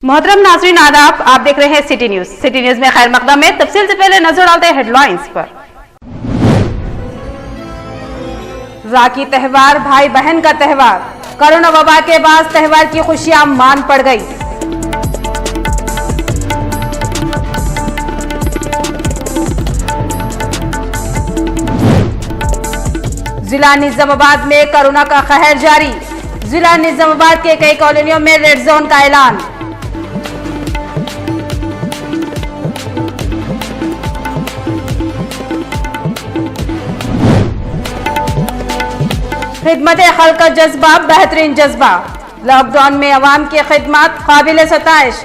मोहतरम नाज़रीन आदाब, आप देख रहे हैं सिटी न्यूज। सिटी न्यूज में खैर मकदम में तफसील से पहले नजर डालते हैं हेडलाइंस पर। राखी त्यौहार भाई बहन का त्यौहार, कोरोना वबा के बाद त्यौहार की खुशियां मान पड़ गई। जिला निजामाबाद में कोरोना का कहर जारी, जिला निजामाबाद के कई कॉलोनियों में रेड जोन का ऐलान। खिदमत खल्क का जज्बा बेहतरीन जज्बा, लॉकडाउन में अवाम की खिदमत काबिल सताइश,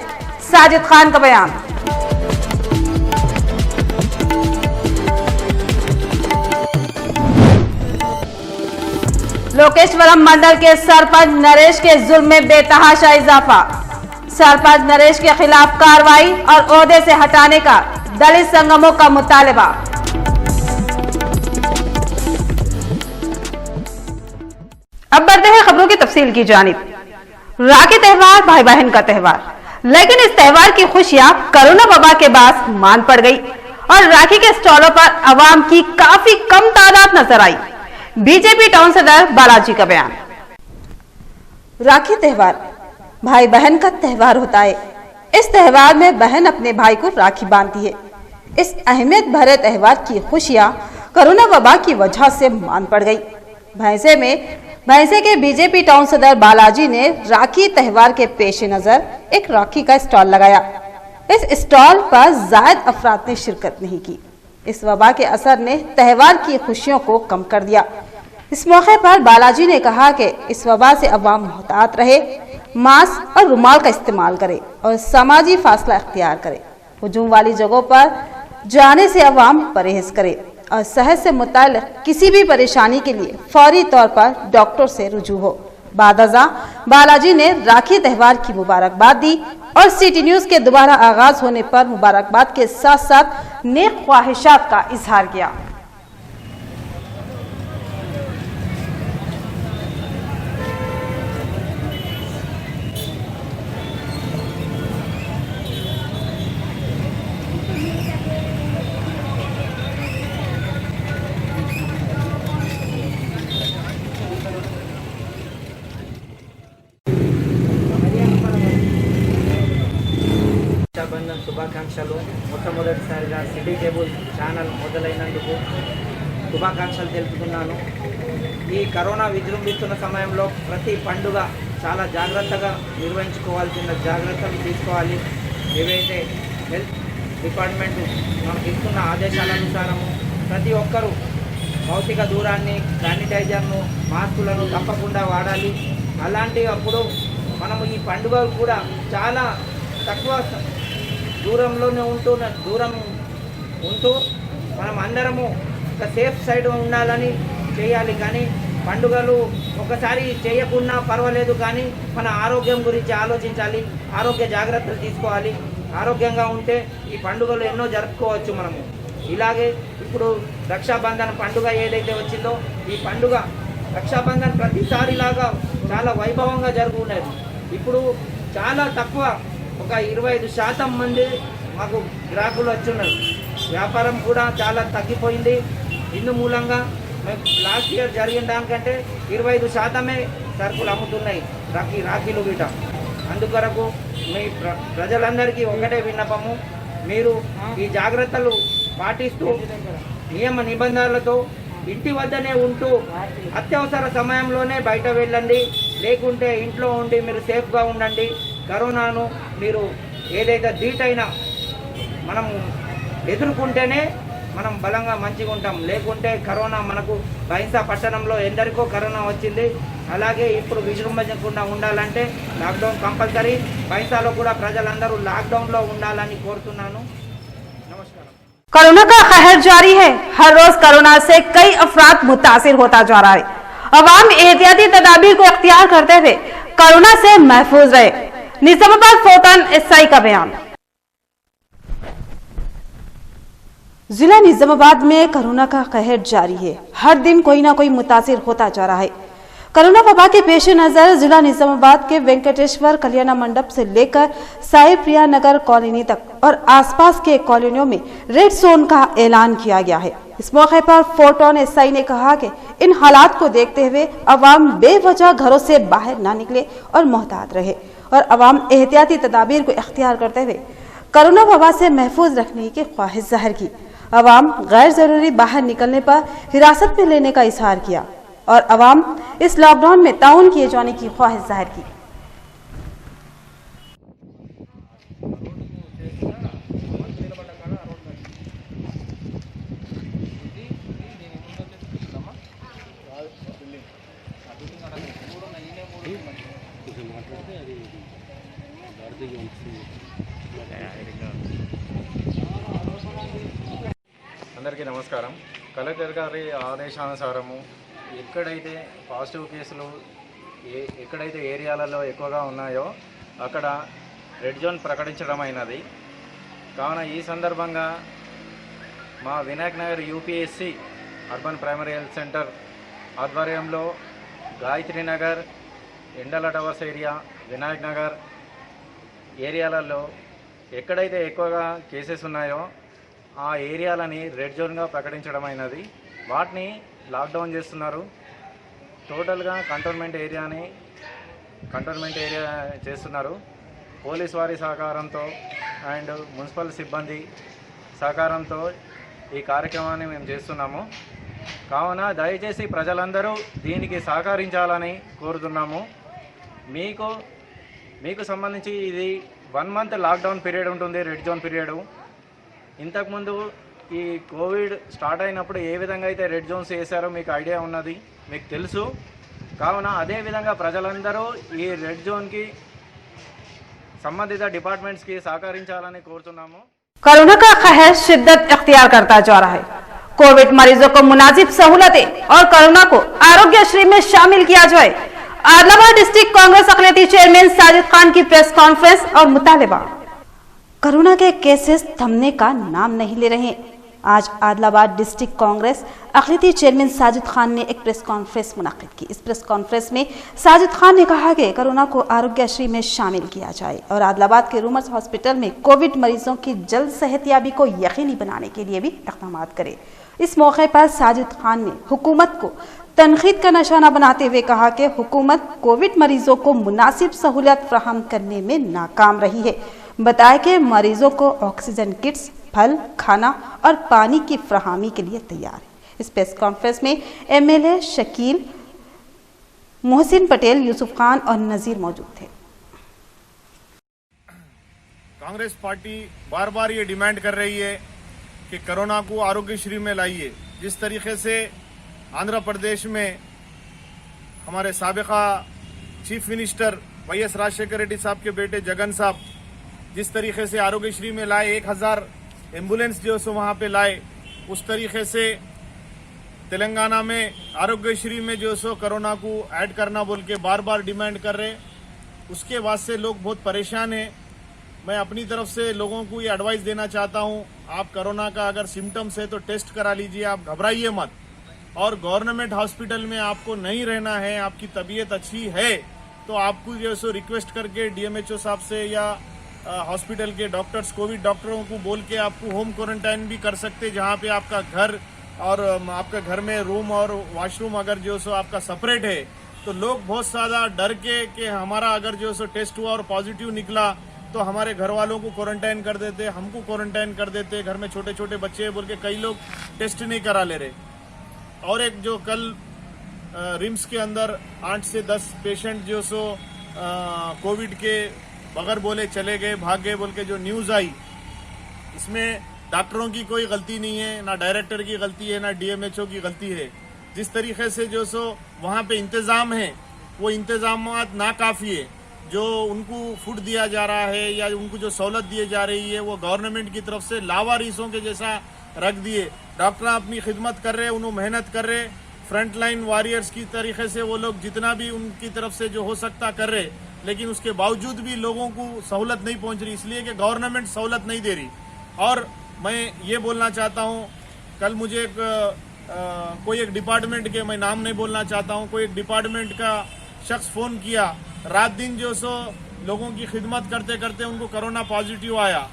साजिद खान का बयान। लोकेश्वरम मंडल के सरपंच नरेश के जुल्म में बेतहाशा इजाफा, सरपंच नरेश के खिलाफ कार्रवाई और ओहदे से हटाने का दलित संगमों का मुतालबा। अब बढ़ते हैं खबरों की तफसील की जानिब। राखी त्यौहार भाई बहन का त्यौहार, लेकिन इस त्यौहार की खुशियां कोरोना वबा के बाद मान पड़ गई और राखी के स्टॉलों पर आवाम की काफी कम तादाद नजर आई। बीजेपी टाउन सदर बालाजी का बयान। राखी त्यौहार भाई बहन का त्यौहार होता है। इस त्यौहार में बहन अपने भाई को राखी बांधती है। इस अहमियत भरे त्यौहार की खुशियां कोरोना वबा की वजह से मान पड़ गई। भैंसे के बीजेपी टाउन सदर बालाजी ने राखी त्यौहार के पेश नजर एक राखी का स्टॉल लगाया। इस स्टॉल पर जायद अफराद ने शिरकत नहीं की। इस वबा के असर ने त्यौहार की खुशियों को कम कर दिया। इस मौके पर बालाजी ने कहा कि इस वबा से अवाम मुहतात रहे, मास्क और रुमाल का इस्तेमाल करे और समाजी फासला इख्तियार करे। हुजूम वाली जगहों पर जाने से अवाम परहेज करे और सेहत से मुताल्लिक़ किसी भी परेशानी के लिए फौरी तौर पर डॉक्टर से रुजू हो। बादअज़ां बालाजी ने राखी त्यौहार की मुबारकबाद दी और सिटी न्यूज के दोबारा आगाज होने पर मुबारकबाद के साथ साथ नेक ख्वाहिशात का इजहार किया। రక్షాబంధన్ శుభాకాంక్షలు. మొట్టమొదటిసారిగా సిటీ కేబుల్ ఛానల్ మొదలైనందుకు శుభాకాంక్షలు తెలుపుతున్నాను. ఈ కరోనా విజృంభిస్తున్న సమయంలో ప్రతి పండుగ చాలా జాగ్రత్తగా నిర్వహించుకోవాల్సిన జాగ్రత్తలు తీసుకోవాలి. ఏవైతే హెల్త్ డిపార్ట్మెంట్ మనకు ఇస్తున్న ఆదేశాలనుసారము ప్రతి ఒక్కరూ భౌతిక దూరాన్ని, శానిటైజర్ను, మాస్కులను తప్పకుండా వాడాలి. అలాంటి అప్పుడు మనము ఈ పండుగలు కూడా చాలా తక్కువ దూరంలోనే దూరం ఉంటూ మనం అందరము ఒక సేఫ్ సైడ్ ఉండాలని చేయాలి. కానీ పండుగలు ఒకసారి చేయకున్నా పర్వాలేదు, కానీ మన ఆరోగ్యం గురించి ఆలోచించాలి, ఆరోగ్య జాగ్రత్తలు తీసుకోవాలి. ఆరోగ్యంగా ఉంటే ఈ పండుగలు ఎన్నో జరుపుకోవచ్చు మనము. ఇలాగే ఇప్పుడు రక్షాబంధన్ పండుగ ఏదైతే వచ్చిందో, ఈ పండుగ రక్షాబంధన్ ప్రతిసారిలాగా చాలా వైభవంగా జరుగుతున్నది. ఇప్పుడు చాలా తక్కువ, ఒక 25% మంది మాకు గ్రాహకులు వచ్చున్నారు. వ్యాపారం కూడా చాలా తగ్గిపోయింది. ఇందు మూలంగా మేము లాస్ట్ ఇయర్ జరిగిన దానికంటే 25% సరుకులు అమ్ముతున్నాయి రాఖీలు గిట. అందుకొరకు మీ ప్రజలందరికీ ఒకటే విన్నపము, మీరు ఈ జాగ్రత్తలు పాటిస్తూ నియమ నిబంధనలతో ఇంటి వద్దనే ఉంటూ అత్యవసర సమయంలోనే బయట వెళ్ళండి, లేకుంటే ఇంట్లో ఉండి మీరు సేఫ్గా ఉండండి. కరోనాను మీరు ఏదైతే ధీటైనా మనం ఎదుర్కొంటేనే మనం బలంగా మంచిగా ఉంటాం. లేకుంటే కరోనా మనకు బైంసా పట్టణంలో ఎందరికో కరోనా వచ్చింది. అలాగే ఇప్పుడు విజృంభించకుండా ఉండాలంటే లాక్డౌన్ కంపల్సరీ. బైంసాలో కూడా ప్రజలందరూ లాక్డౌన్లో ఉండాలని కోరుతున్నాను. నమస్కారం. कोरोना का कहर जारी है। हर रोज कोरोना से कई अफराद मुतासिर होता जा रहा है। अवाम एहतियाती तदाबीर को इख्तियार करते हुए कोरोना से महफूज रहे। निजामाबाद फोटन एसआई का बयान। जिला निजामाबाद में कोरोना का कहर जारी है। हर दिन कोई ना कोई मुतासिर होता जा रहा है। कोरोना वबा के पेश नजर जिला निजामाबाद के वेंकटेश्वर कल्याण मंडप से लेकर साई प्रिया नगर कॉलोनी तक और आसपास के कॉलोनियों में रेड जोन का ऐलान किया गया है। इस मौके पर फोर्टोन एसआई ने कहा कि इन हालात को देखते हुए अवाम बेवजह घरों से बाहर ना निकले और मोहतात रहे और अवाम एहतियाती तदाबीर को इख्तियार करते हुए कोरोना वबा से महफूज रखने की ख्वाहिश जाहिर की। अवाम गैर जरूरी बाहर निकलने पर हिरासत में लेने का इजहार किया और अवाम इस लॉकडाउन में ताउन किए जाने की ख्वाहिश जाहिर की। అందరికీ నమస్కారం. కలెక్టర్ గారి ఆదేశానుసారము ఎక్కడైతే పాజిటివ్ కేసులు ఎక్కడైతే ఏరియాలలో ఎక్కువగా ఉన్నాయో అక్కడ రెడ్ జోన్ ప్రకటించడం అయినది. కావున ఈ సందర్భంగా మా Vinayak Nagar UPSC urban primary health centre ఆధ్వర్యంలో గాయత్రి నగర్, ఎండల టవర్స్ ఏరియా, వినాయక్ నగర్ ఏరియాలలో ఎక్కడైతే ఎక్కువగా కేసెస్ ఉన్నాయో ఆ ఏరియాలని రెడ్ జోన్గా ప్రకటించడం అయినది. వాటిని లాక్డౌన్ చేస్తున్నారు. టోటల్గా కంటోన్మెంట్ ఏరియా చేస్తున్నారు. పోలీస్ వారి సహకారంతో అండ్ మున్సిపల్ సిబ్బంది సహకారంతో ఈ కార్యక్రమాన్ని మేము చేస్తున్నాము. కావున దయచేసి ప్రజలందరూ దీనికి సహకరించాలని కోరుతున్నాము. మీకు సంబంధించి ఇది 1 month లాక్డౌన్ పీరియడ్ ఉంటుంది, రెడ్ జోన్ పీరియడ్. ఇంతకుముందు ఈ కోవిడ్ స్టార్ట్ అయినప్పుడు ఏ విధంగా అయితే రెడ్ జోన్స్ వేశారో మీకు ఐడియా ఉన్నది, మీకు తెలుసు. కావున అదేవిధంగా ప్రజలందరూ ఈ రెడ్ జోన్కి సంబంధిత డిపార్ట్మెంట్స్కి సహకరించాలని కోరుతున్నాము. कोरोना का कहर शिद्दत इख्तियार करता जा रहा है। कोविड मरीजों को मुनासिब सहूलतें और कोरोना को आरोग्यश्री में शामिल किया जाए। आदिलाबाद डिस्ट्रिक्ट कांग्रेस अखिलती चेयरमैन साजिद खान की प्रेस कॉन्फ्रेंस और मुतालिबा। कोरोना के केसेस थमने का नाम नहीं ले रहे। आज आदिलाबाद डिस्ट्रिक्ट कांग्रेस अखिलती चेयरमैन साजिद खान ने एक प्रेस कॉन्फ्रेंस मुनाकिद की। इस प्रेस कॉन्फ्रेंस में साजिद खान ने कहा कि कोरोना को आरोग्यश्री में शामिल किया जाए और आदिलाबाद के रूमर्स हॉस्पिटल में कोविड मरीजों की जल्द सेहतयाबी को यकीनी बनाने के लिए भी इक़दाम करे। इस मौके पर साजिद खान ने हुकूमत को तनकीद का निशाना बनाते हुए कहा कि हुकूमत कोविड मरीजों को मुनासिब सहूलियत फराहम करने में नाकाम रही है। बताया कि मरीजों को ऑक्सीजन किट्स, फल, खाना और पानी की फराहमी के लिए तैयार है। इस प्रेस कॉन्फ्रेंस में एमएलए शकील, मोहसिन पटेल, यूसुफ खान और नजीर मौजूद थे। कांग्रेस पार्टी बार बार ये डिमांड कर रही है कि कोरोना को आरोग्यश्री में लाइए। जिस तरीके से आंध्र प्रदेश में हमारे साबिका chief minister YS Rajasekhara Reddy साहब के बेटे जगन साहब जिस तरीके से आरोग्यश्री में लाए, 1000 एम्बुलेंस जो सो वहाँ पे लाए, उस तरीके से तेलंगाना में आरोग्यश्री में जो सो कोरोना को ऐड करना बोल के बार बार डिमांड कर रहे। उसके बाद से लोग बहुत परेशान हैं। मैं अपनी तरफ से लोगों को ये एडवाइस देना चाहता हूँ, आप कोरोना का अगर सिम्टम्स है तो टेस्ट करा लीजिए, आप घबराइए मत। और गवर्नमेंट हॉस्पिटल में आपको नहीं रहना है, आपकी तबीयत अच्छी है तो आपको जो सो रिक्वेस्ट करके डीएमएचओ साहब से या हॉस्पिटल के डॉक्टर्स, कोविड डॉक्टरों को बोल के आपको होम क्वारंटाइन भी कर सकते, जहाँ पे आपका घर और आपका घर में रूम और वॉशरूम अगर जो सो आपका सेपरेट है तो लोग बहुत ज़्यादा डर के कि हमारा अगर जो सो टेस्ट हुआ और पॉजिटिव निकला तो हमारे घर वालों को क्वारंटाइन कर देते, हमको क्वारंटाइन कर देते, घर में छोटे छोटे बच्चे बोल के कई लोग टेस्ट नहीं करा ले रहे। और एक जो कल रिम्स के अंदर 8 से 10 पेशेंट जो सो कोविड के बगैर बोले चले गए, भाग गए बोल के जो न्यूज़ आई, इसमें डॉक्टरों की कोई गलती नहीं है, ना डायरेक्टर की गलती है, ना डीएमएचओ की गलती है। जिस तरीके से जो सो वहाँ पे इंतज़ाम है वो इंतज़ाम नाकाफ़ी है। जो उनको फूड दिया जा रहा है या उनको जो सहूलत दी जा रही है वो गवर्नमेंट की तरफ से लावारिसों के जैसा रख दिए। डॉक्टर अपनी खिदमत कर रहे, उन्होंने मेहनत कर रहे, फ्रंट लाइन वॉरियर्स की तरीके से वो लोग जितना भी उनकी तरफ से जो हो सकता कर रहे, लेकिन उसके बावजूद भी लोगों को सहूलत नहीं पहुंच रही, इसलिए कि गवर्नमेंट सहूलत नहीं दे रही। और मैं ये बोलना चाहता हूँ, कल मुझे एक कोई एक डिपार्टमेंट के, मैं नाम नहीं बोलना चाहता हूँ, कोई एक डिपार्टमेंट का शख्स फ़ोन किया, रात दिन जो सो लोगों की खिदमत करते करते उनको कोरोना पॉजिटिव आया।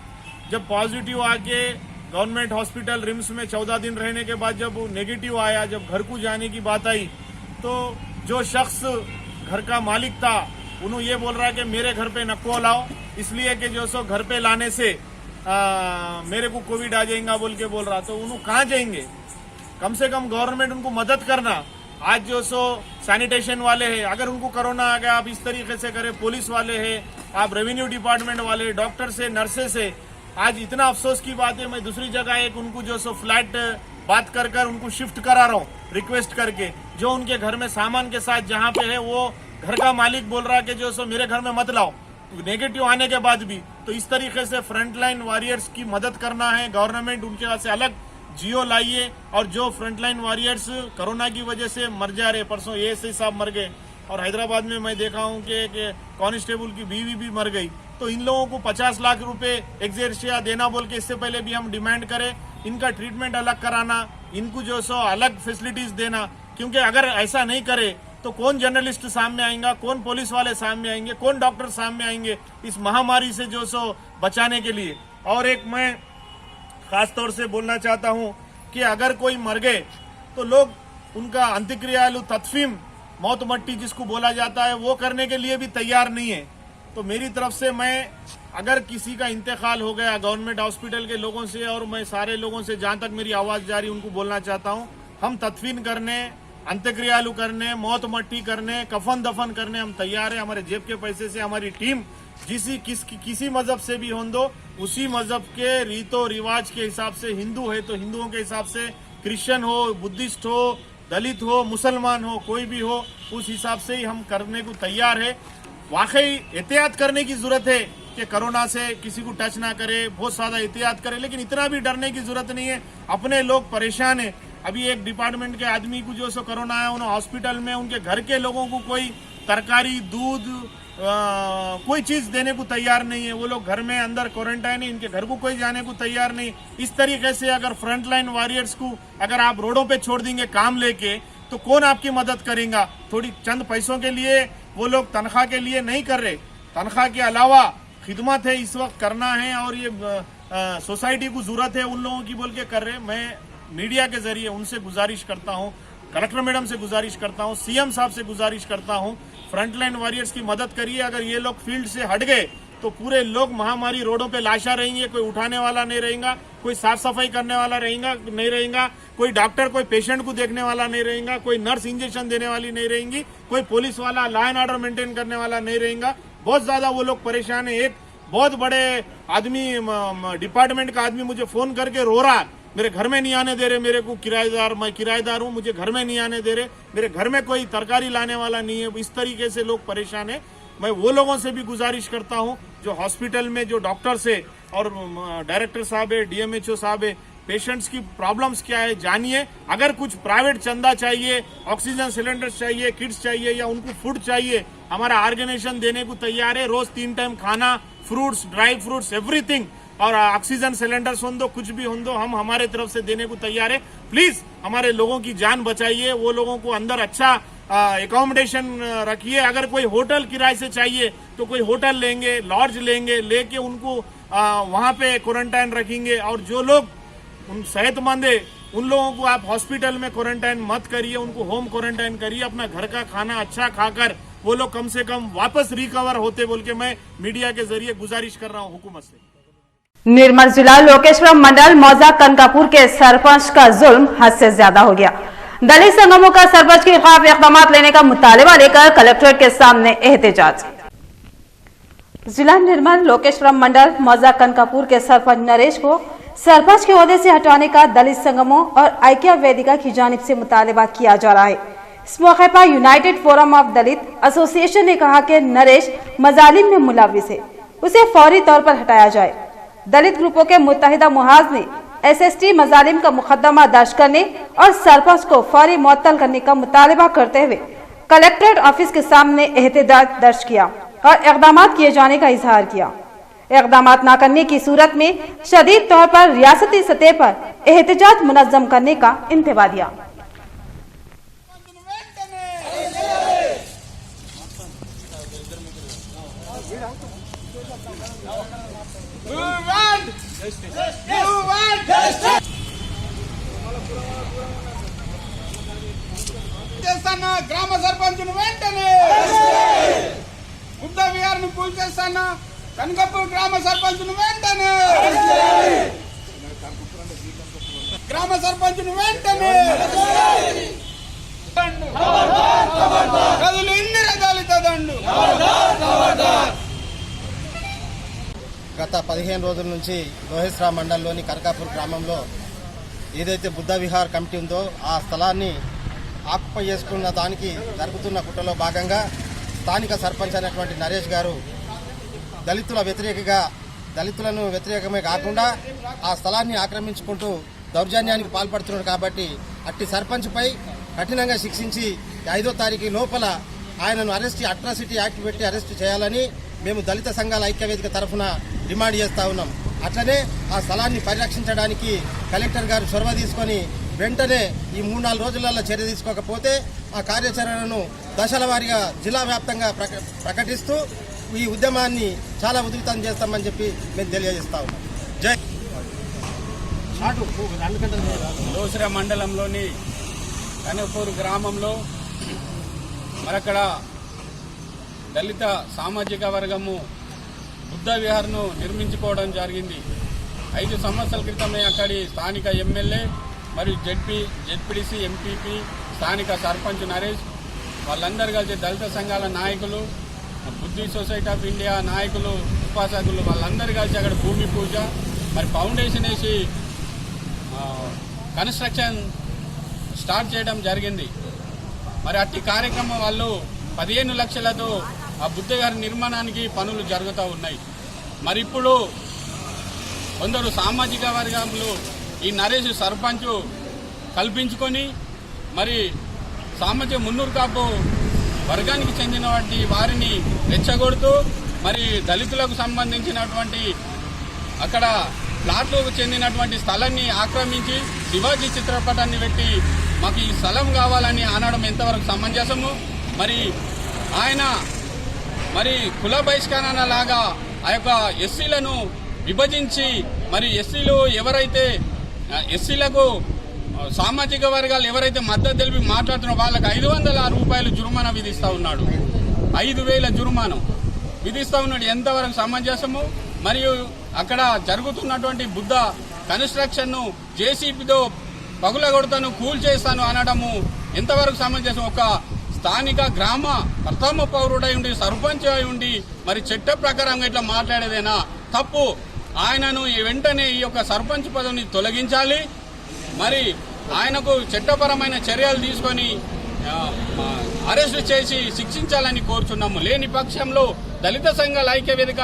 जब पॉजिटिव आके गवर्नमेंट हॉस्पिटल रिम्स में 14 दिन रहने के बाद जब नेगेटिव आया, जब घर को जाने की बात आई, तो जो शख्स घर का मालिक था उन्होंने ये बोल रहा है कि मेरे घर पे नको लाओ, इसलिए कि जो सो घर पे लाने से मेरे को कोविड आ जाएगा बोल के बोल रहा। तो उन्होंने कहाँ जाएंगे? कम से कम गवर्नमेंट उनको मदद करना। आज जो सो सैनिटेशन वाले हैं, अगर उनको कोरोना आ गया आप इस तरीके से करें, पुलिस वाले हैं, आप रेवेन्यू डिपार्टमेंट वाले, डॉक्टर से, नर्सेस से। आज इतना अफसोस की बात है, मैं दूसरी जगह एक उनको जो सो फ्लैट बात कर कर उनको शिफ्ट करा रहा हूँ रिक्वेस्ट करके, जो उनके घर में सामान के साथ जहाँ पे है वो घर का मालिक बोल रहा है कि जो सो मेरे घर में मत लाओ, नेगेटिव आने के बाद भी। तो इस तरीके से फ्रंटलाइन वॉरियर्स की मदद करना है गवर्नमेंट, उनके पास से अलग जियो लाइए। और जो फ्रंटलाइन वॉरियर्स कोरोना की वजह से मर जा रहे, परसों एएसआई साहब मर गए, और हैदराबाद में मैं देखा हूँ कि कांस्टेबल की बीवी भी मर गई। तो इन लोगों को 50 लाख रुपए एक्सग्रेशिया देना बोल के इससे पहले भी हम डिमांड करें, इनका ट्रीटमेंट अलग कराना, इनको जो सो अलग फैसिलिटीज देना। क्योंकि अगर ऐसा नहीं करे तो कौन जर्नलिस्ट सामने आएंगे, कौन पुलिस वाले सामने आएंगे, कौन डॉक्टर सामने आएंगे इस महामारी से जो सो बचाने के लिए। और एक मैं खास तौर से बोलना चाहता हूं कि अगर कोई मर गए तो लोग उनका अंत्यक्रियालु तदफीन, मौत मट्टी जिसको बोला जाता है, वो करने के लिए भी तैयार नहीं है। तो मेरी तरफ से मैं, अगर किसी का इंतकाल हो गया गवर्नमेंट हॉस्पिटल के लोगों से, और मैं सारे लोगों से जहां तक मेरी आवाज जा रही उनको बोलना चाहता हूं, हम तदफीन करने, अंत्यक्रियालु करने, मौत मट्टी करने, कफन दफन करने हम तैयार है। हमारे जेब के पैसे से हमारी टीम किसी मजहब से भी हो दो, उसी मजहब के रीतो रिवाज के हिसाब से, हिंदू है तो हिंदुओं के हिसाब से, क्रिश्चियन हो, बुद्धिस्ट हो, दलित हो, मुसलमान हो, कोई भी हो, उस हिसाब से ही हम करने को तैयार है। वाकई एहतियात करने की जरूरत है कि कोरोना से किसी को टच ना करे, बहुत ज्यादा एहतियात करे, लेकिन इतना भी डरने की जरूरत नहीं है। अपने लोग परेशान है। अभी एक डिपार्टमेंट के आदमी को जो सो कोरोना आया, उन्होंने हॉस्पिटल में उनके घर के लोगों को कोई तरकारी, दूध, कोई चीज देने को तैयार नहीं है। वो लोग घर में अंदर क्वारंटाइन है, इनके घर को कोई जाने को तैयार नहीं। इस तरीके से अगर फ्रंटलाइन वॉरियर्स को अगर आप रोडों पे छोड़ देंगे काम लेके, तो कौन आपकी मदद करेगा? थोड़ी चंद पैसों के लिए वो लोग तनख्वाह के लिए नहीं कर रहे, तनख्वाह के अलावा खिदमत है इस वक्त करना है, और ये सोसाइटी को जरूरत है उन लोगों की बोल के कर रहे। मैं मीडिया के जरिए उनसे गुजारिश करता हूँ, कलेक्टर मैडम से गुजारिश करता हूँ, सीएम साहब से गुजारिश करता हूँ, फ्रंटलाइन वॉरियर्स की मदद करिए। अगर ये लोग फील्ड से हट गए तो पूरे लोग महामारी रोडों पे लाशा रहेंगे, कोई उठाने वाला नहीं रहेगा, कोई साफ सफाई करने वाला नहीं रहेगा, कोई डॉक्टर कोई पेशेंट को देखने वाला नहीं रहेगा, कोई नर्स इंजेक्शन देने वाली नहीं रहेंगी, कोई पुलिस वाला लॉ एंड ऑर्डर मेंटेन करने वाला नहीं रहेगा। बहुत ज्यादा वो लोग परेशान है। एक बहुत बड़े आदमी, डिपार्टमेंट का आदमी मुझे फोन करके रो रहा, मेरे घर में नहीं आने दे रहे, मेरे को किराएदार, मैं किराएदार हूँ, मुझे घर में नहीं आने दे रहे, मेरे घर में कोई तरकारी लाने वाला नहीं है। इस तरीके से लोग परेशान है। मैं वो लोगों से भी गुजारिश करता हूँ जो हॉस्पिटल में जो डॉक्टर्स है और डायरेक्टर साहब है, डीएमएचओ साहब है, पेशेंट्स की प्रॉब्लम्स क्या है जानिए। अगर कुछ प्राइवेट चंदा चाहिए, ऑक्सीजन सिलेंडर्स चाहिए, किट्स चाहिए, या उनको फूड चाहिए, हमारा ऑर्गेनाइजेशन देने को तैयार है। रोज 3 टाइम खाना, फ्रूट्स, ड्राई फ्रूट्स, एवरीथिंग, और ऑक्सीजन सिलेंडर्स हो दो, कुछ भी हो दो, हम हमारे तरफ से देने को तैयार है। प्लीज हमारे लोगों की जान बचाइए, वो लोगों को अंदर अच्छा एकोमोडेशन रखिए। अगर कोई होटल किराए से चाहिए तो कोई होटल लेंगे, लॉज लेंगे, लेके उनको वहां पे क्वारंटाइन रखेंगे। और जो लोग उन सेहतमंद है उन लोगों को आप हॉस्पिटल में क्वारंटाइन मत करिए, उनको होम क्वारंटाइन करिए। अपना घर का खाना अच्छा खाकर वो लोग कम से कम वापस रिकवर होते बोल के मैं मीडिया के जरिए गुजारिश कर रहा हूँ हुकूमत से। निर्मल जिला लोकेश्वरम मंडल मौजा कनकापुर के सरपंच का जुल्म हद से ज्यादा हो गया। दलित संगमों का सरपंच के खिलाफ इकदाम लेने का मुतालिबा लेकर कलेक्ट्रेट के सामने एहतजाज। जिला निर्मल लोकेश्वरम मंडल मौजा कनकापुर के सरपंच नरेश को सरपंच के ओहदे से हटाने का दलित संगमों और ऐक्य वेदिका की जानिब से मुतालिबा किया जा रहा है। इस मौके पर United forum of Dalit association ने कहा कि नरेश मजालिम में मुलविस है, उसे फौरी तौर पर हटाया जाए। दलित ग्रुपों के मुत्तहिदा मुहाज ने एसएसटी मजालिम का मुकदमा दर्ज करने और सरपंच को फौरी मुअत्तल करने का मुतालिबा करते हुए कलेक्ट्रेट ऑफिस के सामने एहतजाज दर्ज किया और इकदाम किए जाने का इजहार किया। इकदाम न करने की सूरत में शदीद तौर पर रियासती सतह पर एहतजाज मुनज़्ज़म करने का इंतबा दिया। చేస్తానా గ్రామ సర్పంచ్ను వెంటనే బుద్ధ విహార్ను కూల్చేస్తానా కనకపూర్ గ్రామ సర్పంచ్ను వెంటనే గ్రామ సర్పంచ్ను వెంటనే కదులు ఇందిర దళిత దండు. గత 15 రోజుల నుంచి లోహేశ్వర మండలంలోని కనకాపూర్ గ్రామంలో ఏదైతే బుద్ధ విహార్ కమిటీ ఉందో ఆ స్థలాన్ని ఆక్యుపై చేసుకున్న దానికి జరుగుతున్న కుట్రలో భాగంగా స్థానిక సర్పంచ్ అయినటువంటి నరేష్ గారు దళితులను వ్యతిరేకమే కాకుండా ఆ స్థలాన్ని ఆక్రమించుకుంటూ దౌర్జన్యానికి పాల్పడుతున్నాడు. కాబట్టి అట్టి సర్పంచ్పై కఠినంగా శిక్షించి 5వ తారీఖు లోపల ఆయనను అట్రాసిటీ యాక్ట్ పెట్టి అరెస్ట్ చేయాలని మేము దళిత సంఘాల ఐక్యవేదిక తరఫున డిమాండ్ చేస్తా ఉన్నాం. అట్లనే ఆ స్థలాన్ని పరిరక్షించడానికి కలెక్టర్ గారు చొరవ తీసుకొని వెంటనే ఈ 3-4 రోజులలో చర్య తీసుకోకపోతే ఆ కార్యాచరణను దశల వారీగా జిల్లా వ్యాప్తంగా ప్రకటిస్తూ ఈ ఉద్యమాన్ని చాలా ఉధృతం చేస్తామని చెప్పి మేము తెలియజేస్తా ఉన్నాం. జై లోహేశ్వర మండలంలోని కనకపూర్ గ్రామంలో మరక్కడ దళిత సామాజిక వర్గము బుద్ధ విహార్ను నిర్మించుకోవడం జరిగింది. 5 సంవత్సరాల క్రితమే అక్కడి స్థానిక ఎమ్మెల్యే మరియు జెడ్పీటీసీ ఎంపీపీ స్థానిక సర్పంచ్ నరేష్ వాళ్ళందరూ కలిసి దళిత సంఘాల నాయకులు, బుద్ధిస్ట్ సొసైటీ ఆఫ్ ఇండియా నాయకులు, ఉపాసకులు వాళ్ళందరూ కలిసి అక్కడ భూమి పూజ మరి ఫౌండేషన్ వేసి కన్స్ట్రక్షన్ స్టార్ట్ చేయడం జరిగింది. మరి అట్టి కార్యక్రమం వాళ్ళు 15 లక్షలతో ఆ బుద్ధ విహార్ నిర్మాణానికి పనులు జరుగుతూ ఉన్నాయి. మరి ఇప్పుడు కొందరు సామాజిక వర్గంలో ఈ నరేష్ సర్పంచ్ కల్పించుకొని మరి సామాజిక మున్నూరు కాపు వర్గానికి చెందినటువంటి వారిని రెచ్చగొడుతూ మరి దళితులకు సంబంధించినటువంటి అక్కడ ప్లాట్లకు చెందినటువంటి స్థలాన్ని ఆక్రమించి శివాజీ చిత్రపటాన్ని పెట్టి మాకు ఈ స్థలం కావాలని అనడం ఎంతవరకు సమంజసము? మరి ఆయన మరి కుల బహిష్కరణ లాగా ఆ యొక్క ఎస్సీలను విభజించి మరి ఎస్సీలకు సామాజిక వర్గాలు ఎవరైతే మద్దతు తెలిపి మాట్లాడుతున్నారో వాళ్ళకి 500 రూపాయలు జుర్మానా విధిస్తూ ఉన్నాడు. 5,000 జుర్మానం విధిస్తూ ఉన్నాడు. ఎంతవరకు సమంజసము? మరియు అక్కడ జరుగుతున్నటువంటి బుద్ధ కన్స్ట్రక్షన్ను జేసీబీతో పగులగొడతాను, కూల్ చేస్తాను అనడము ఎంతవరకు సమంజసం? ఒక స్థానిక గ్రామ ప్రథమ పౌరుడై ఉండి సర్పంచ్ అయి ఉండి మరి చట్ట ప్రకారంగా ఇట్లా మాట్లాడేదేనా తప్పు. ఆయనను వెంటనే ఈ యొక్క సర్పంచ్ పదవిని తొలగించాలి. మరి ఆయనకు చట్టపరమైన చర్యలు తీసుకొని అరెస్టు చేసి శిక్షించాలని కోరుచున్నాము. లేని పక్షంలో దళిత సంఘాల ఐక్యవేదిక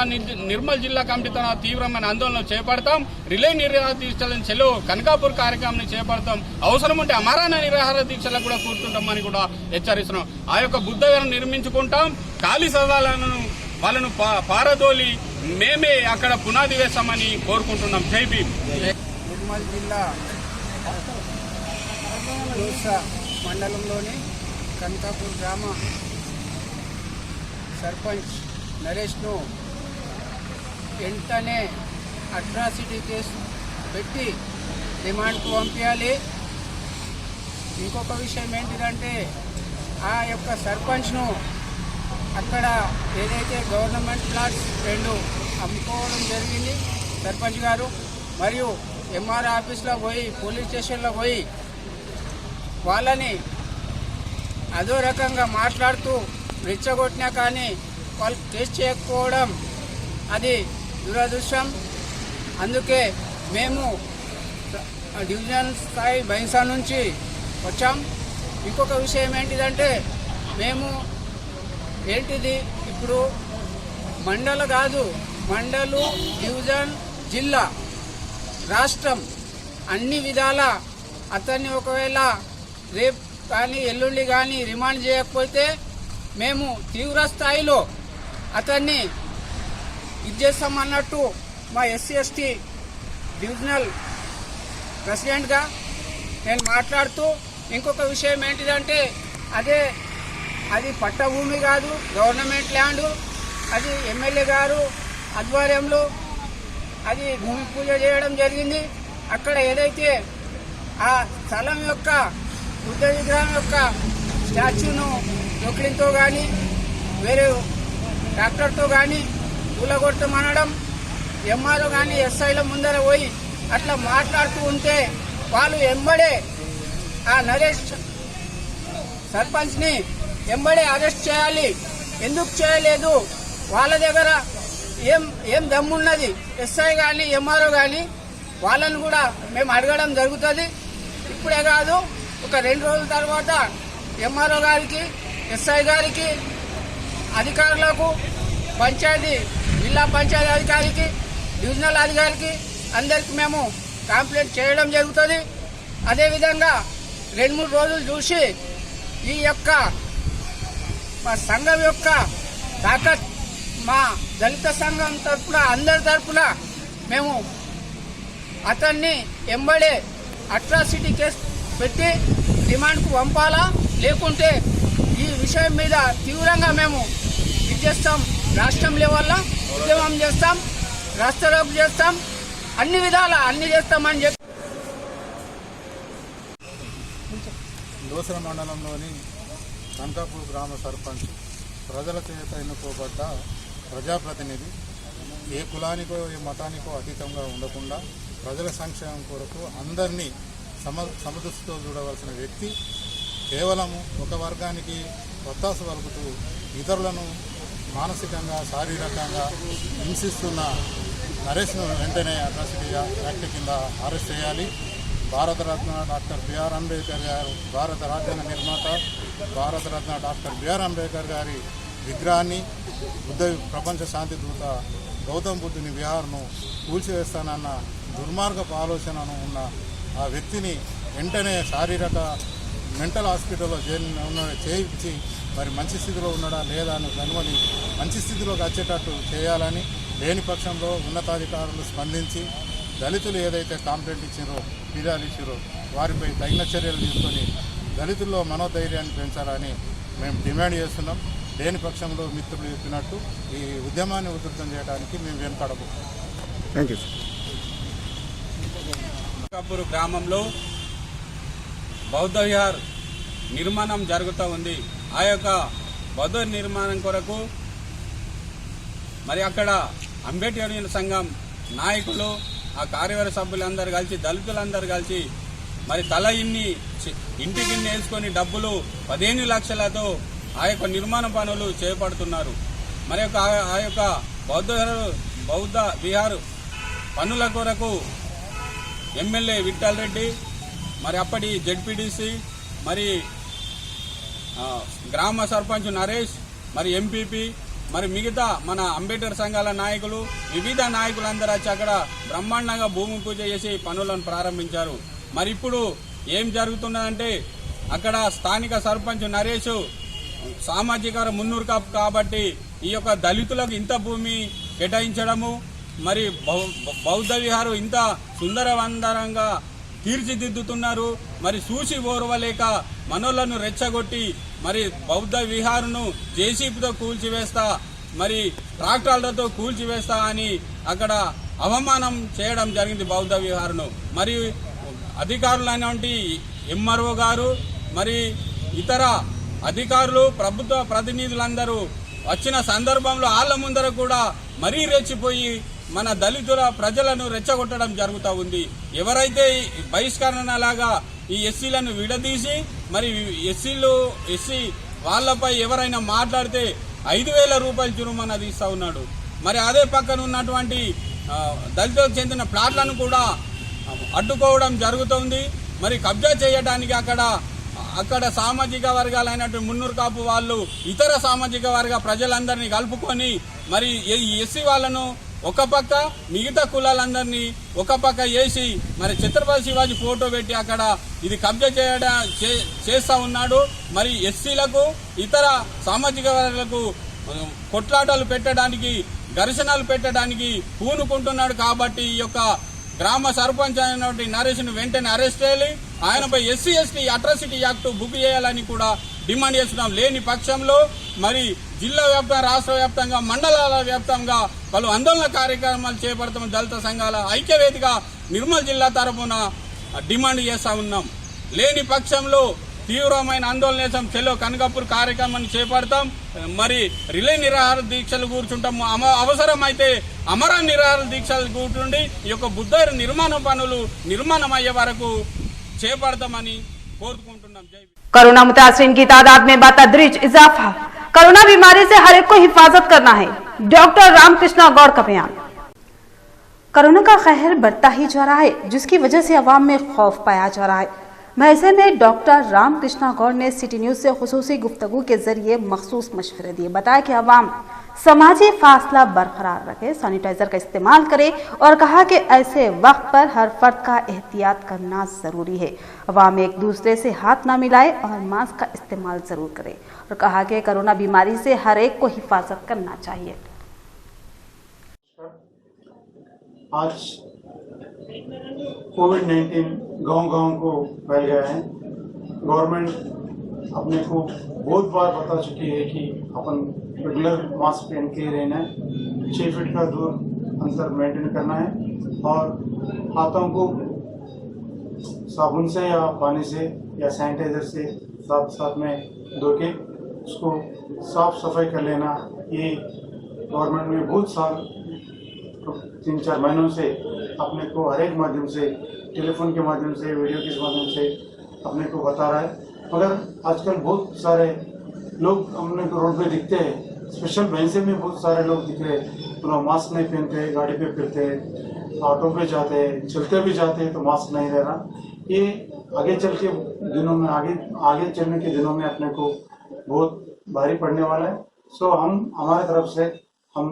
నిర్మల్ జిల్లా కమిటీతో తీవ్రమైన ఆందోళన చేపడతాం. రిలే నిరాహార దీక్షలను చెలో కనకాపూర్ కార్యక్రమాన్ని చేపడతాం. అవసరం ఉంటే అమరాన నిరాహార దీక్షలకు కూడా కూర్చుంటామని కూడా హెచ్చరిస్తున్నాం. ఆ యొక్క బుద్ధ విహారం నిర్మించుకుంటాం. ఖాళీ స్థలాలను వాళ్ళను పారదోలి మేమే అక్కడ పునాది వేస్తామని కోరుకుంటున్నాం. జై భీమ్. నిర్మల్ జిల్లా లోహేశ్వర మండలంలోని కనకాపూర్ గ్రామ సర్పంచ్ నరేష్ను వెంటనే అట్రాసిటీ కేసు పెట్టి రిమాండ్కు పంపించాలి. ఇంకొక విషయం ఏంటిదంటే ఆ యొక్క సర్పంచ్ను అక్కడ ఏదైతే గవర్నమెంట్ ప్లాట్స్ 2 అమ్ముకోవడం జరిగింది సర్పంచ్ గారు, మరియు ఎంఆర్ ఆఫీస్లో పోయి పోలీస్ స్టేషన్లో పోయి వాళ్ళని అదో రకంగా మాట్లాడుతూ రెచ్చగొట్టినా కానీ వాళ్ళు కేసు చేయకపోవడం అది దురదృష్టం. అందుకే మేము డివిజన్ స్థాయి బైన్సా నుంచి వచ్చాం. ఇంకొక విషయం ఏంటిదంటే మేము ఇప్పుడు మండల కాదు, మండలు, డివిజన్, జిల్లా, రాష్ట్రం అన్ని విధాల అతన్ని ఒకవేళ రేపు కానీ ఎల్లుండి కానీ రిమాండ్ చేయకపోతే మేము తీవ్ర స్థాయిలో అతన్ని చేస్తామన్నట్టు మా ఎస్సీ ఎస్టీ డివిజనల్ ప్రెసిడెంట్గా నేను మాట్లాడుతూ, ఇంకొక విషయం ఏంటిదంటే అది పట్ట భూమి కాదు, గవర్నమెంట్ ల్యాండ్. అది ఎమ్మెల్యే గారు ఆధ్వర్యంలో అది భూమి పూజ చేయడం జరిగింది. అక్కడ ఏదైతే ఆ స్థలం యొక్క బుద్ధ విగ్రహం యొక్క స్టాచ్యూను రొక్లింగ్తో కానీ వేరే ట్రాక్టర్తో కానీ కూలగొట్టమనడం, ఎంఆర్ఓ కానీ ఎస్ఐల ముందర పోయి అట్లా మాట్లాడుతూ ఉంటే వాళ్ళు ఎంబడే ఆ నరేష్ సర్పంచ్ని ఎంబడే అరెస్ట్ చేయాలి. ఎందుకు చేయలేదు? వాళ్ళ దగ్గర ఏం దమ్మున్నది? ఎస్ఐ కానీ ఎంఆర్ఓ కానీ వాళ్ళని కూడా మేము అడగడం జరుగుతుంది. ఇప్పుడే కాదు, ఒక 2 రోజుల తర్వాత ఎంఆర్ఓ గారికి, ఎస్ఐ గారికి, అధికారులకు, పంచాయతీ జిల్లా పంచాయతీ అధికారికి, డివిజనల్ అధికారికి అందరికి మేము కంప్లైంట్ చేయడం జరుగుతుంది. అదేవిధంగా 2-3 రోజులు చూసి ఈ యొక్క మా సంఘం యొక్క తాకత్, మా దళిత సంఘం తరఫున అందరి తరఫున మేము అతన్ని ఎంబడే అట్రాసిటీ కేసు పెట్టి రిమాండ్కు పంపాలా, లేకుంటే ఈ విషయం మీద తీవ్రంగా మేము ఇది చేస్తాం. రాష్ట్రం లెవెల్లో ఉద్యమం చేస్తాం, రాష్ట్రలోకి చేస్తాం, అన్ని విధాలా అన్ని చేస్తామని చెప్పి లోసర మండలంలోని కనకాపూర్ గ్రామ సర్పంచ్ ప్రజల చేత ఎన్నుకోబడ్డ ప్రజాప్రతినిధి. ఏ కులానికో ఏ మతానికో అతీతంగా ఉండకుండా ప్రజల సంక్షేమం కొరకు అందరినీ సమదృష్టితో చూడవలసిన వ్యక్తి కేవలం ఒక వర్గానికి ఒత్తాసు పలుకుతూ ఇతరులను మానసికంగా శారీరకంగా హింసిస్తున్న నరేష్ను వెంటనే అట్రాసిటీ యాక్ట్ కింద అరెస్ట్ చేయాలి. భారతరత్న డాక్టర్ బిఆర్ అంబేద్కర్ గారు, భారత రాజ్యాంగ నిర్మాత భారతరత్న డాక్టర్ బిఆర్ అంబేద్కర్ గారి విగ్రహాన్ని, ప్రపంచ శాంతి దూత గౌతమ్ బుద్ధుని విహార్ను కూల్చివేస్తానన్న దుర్మార్గపు ఆలోచనను ఉన్న ఆ వ్యక్తిని వెంటనే శారీరక మెంటల్ హాస్పిటల్లో చేయించి మరి మంచి స్థితిలో ఉన్నాడా లేదా అని కనుగొని మంచి స్థితిలోకి వచ్చేటట్టు చేయాలని, లేని పక్షంలో ఉన్నతాధికారులు స్పందించి దళితులు ఏదైతే కంప్లైంట్ ఇచ్చారో, ఫిర్యాదు ఇచ్చారో వారిపై తగిన చర్యలు తీసుకొని దళితుల్లో మనోధైర్యాన్ని పెంచాలని మేము డిమాండ్ చేస్తున్నాం. లేని పక్షంలో మిత్రులు చెప్పినట్టు ఈ ఉద్యమాన్ని ఉధృతం చేయడానికి మేము వెనుకడము. Thank you. కనకాపూర్ గ్రామంలో బౌద్ధ విహార్ నిర్మాణం జరుగుతూ ఉంది. ఆ యొక్క బౌద్ధ నిర్మాణం కొరకు మరి అక్కడ అంబేద్కర్ సంఘం నాయకులు, ఆ కార్యవర్గ సభ్యులందరూ కలిసి, దళితులందరూ కలిసి మరి తల ఇంటికి వేసుకొని డబ్బులు 15 లక్షలతో ఆ యొక్క నిర్మాణ పనులు చేపడుతున్నారు. మరి ఆ యొక్క బౌద్ధ విహార్ పనుల కొరకు ఎమ్మెల్యే విఠల్ రెడ్డి, మరి అప్పటి జెడ్పీటీసీ, మరి గ్రామ సర్పంచ్ నరేష్, మరి ఎంపీపీ, మరి మిగతా మన అంబేద్కర్ సంఘాల నాయకులు, వివిధ నాయకులందరూ వచ్చి అక్కడ బ్రహ్మాండంగా భూమి పూజ చేసి పనులను ప్రారంభించారు. మరి ఇప్పుడు ఏం జరుగుతున్నదంటే అక్కడ స్థానిక సర్పంచ్ నరేష్ సామాజిక మున్నూరు కాపు కాబట్టి ఈ యొక్క దళితులకు ఇంత భూమి కేటాయించడము, మరి బౌద్ధ విహారు ఇంత సుందరవందరంగా తీర్చిదిద్దుతున్నారు. మరి చూసి ఓర్వలేక మనోళ్లను రెచ్చగొట్టి మరి బౌద్ధ విహారును జేసీబీతో కూల్చివేస్తా, మరి ట్రాక్టర్లతో కూల్చివేస్తా అని అక్కడ అవమానం చేయడం జరిగింది బౌద్ధ విహారును. మరి అధికారులైనటువంటి ఎంఆర్ఓ గారు, మరి ఇతర అధికారులు, ప్రభుత్వ ప్రతినిధులందరూ వచ్చిన సందర్భంలో వాళ్ళ ముందర కూడా మరీ రెచ్చిపోయి మన దళితుల ప్రజలను రెచ్చగొట్టడం జరుగుతూ ఉంది. ఎవరైతే బహిష్కరణలాగా ఈ ఎస్సీలను విడదీసి మరి ఎస్సీ వాళ్ళపై ఎవరైనా మాట్లాడితే 5,000 రూపాయలు జురుమానా తీస్తూ ఉన్నాడు. మరి అదే పక్కన ఉన్నటువంటి దళితులకు చెందిన ప్లాట్లను కూడా అడ్డుకోవడం జరుగుతుంది. మరి కబ్జా చేయడానికి అక్కడ సామాజిక వర్గాలైనటువంటి మున్నూరు కాపు వాళ్ళు ఇతర సామాజిక వర్గ ప్రజలందరినీ కలుపుకొని మరి ఎస్సీ వాళ్ళను ఒక పక్క, మిగతా కులాలందరినీ ఒక పక్క వేసి మరి ఛత్రపతి శివాజీ ఫోటో పెట్టి అక్కడ ఇది కబ్జా చేస్తా ఉన్నాడు. మరి ఎస్సీలకు, ఇతర సామాజిక వర్గాలకు కొట్లాటలు పెట్టడానికి, ఘర్షణలు పెట్టడానికి పూనుకుంటున్నాడు. కాబట్టి ఈ యొక్క గ్రామ సర్పంచ్ అయినటువంటి నరేష్ను వెంటనే అరెస్ట్ చేయాలి. ఆయనపై SC/ST అట్రాసిటీ యాక్ట్ బుక్ చేయాలని కూడా డిమాండ్ చేస్తున్నాం. లేని పక్షంలో మరి జిల్లా వ్యాప్తంగా, రాష్ట్ర వ్యాప్తంగా, మండలాల వ్యాప్తంగా పలు ఆందోళన కార్యక్రమాలు చేపడతామని దళిత సంఘాల ఐక్యవేదిక నిర్మల్ జిల్లా తరఫున డిమాండ్ చేస్తా ఉన్నాం. లేని పక్షంలో తీవ్రమైన ఆందోళన చేస్తాం. చెలో కనకాపూర్ కార్యక్రమాన్ని చేపడతాం. మరి రిలే నిరాహార దీక్షలు కూర్చుంటాం. అవసరమైతే అమర నిరాహార దీక్షలు కూర్చుండి ఈ యొక్క బుద్ధ నిర్మాణ పనులు నిర్మాణం అయ్యే వరకు చేపడతామని కోరుకుంటున్నాం. జై कोरोना मुतासरीन की तादाद में बतदरीज इजाफा, कोरोना बीमारी से हर एक को हिफाजत करना है, डॉक्टर रामकृष्णा गौड़ का बयान। कोरोना का कहर बढ़ता ही जा रहा है, जिसकी वजह से अवाम में खौफ पाया जा रहा है। ऐसे में डॉक्टर रामकृष्णा गौड़ ने सिटी न्यूज से खुसूसी गुफ्तगू के जरिए मखसूस मशवरे दिए। बताया कि अवाम समाजी फासला बरकरार रखे, सैनिटाइजर का इस्तेमाल करे और कहा कि ऐसे वक्त पर हर फर्द का एहतियात करना जरूरी है। अवाम एक दूसरे से हाथ ना मिलाए और मास्क का इस्तेमाल जरूर करे और कहा कि कोरोना बीमारी से हर एक को हिफाजत करना चाहिए। आज कोविड-19 गांव-गांव को फैल गया है। गवर्नमेंट अपने को बहुत बार बता चुकी है कि अपन रेगुलर मास्क पहन के रहना है, 6 फीट का दूर अंतर मेंटेन करना है और हाथों को साबुन से या पानी से या सैनिटाइजर से साथ में धो के उसको साफ सफाई कर लेना। ये गवर्नमेंट में बहुत साल 3-4 महीनों से अपने को हर एक माध्यम से, टेलीफोन के माध्यम से, वीडियो के माध्यम से अपने को बता रहा है। मगर आजकल बहुत सारे लोग हमने को रोड पे दिखते हैं, स्पेशल भैंसे में बहुत सारे लोग दिख रहे हैं, तो मास्क नहीं पहनते, गाड़ी पे फिरते हैं, ऑटो पे जाते हैं, चलते भी जाते हैं तो मास्क नहीं रहना। ये आगे चल के दिनों में आगे चलने के दिनों में अपने को बहुत भारी पड़ने वाला है। सो हम हमारे तरफ से हम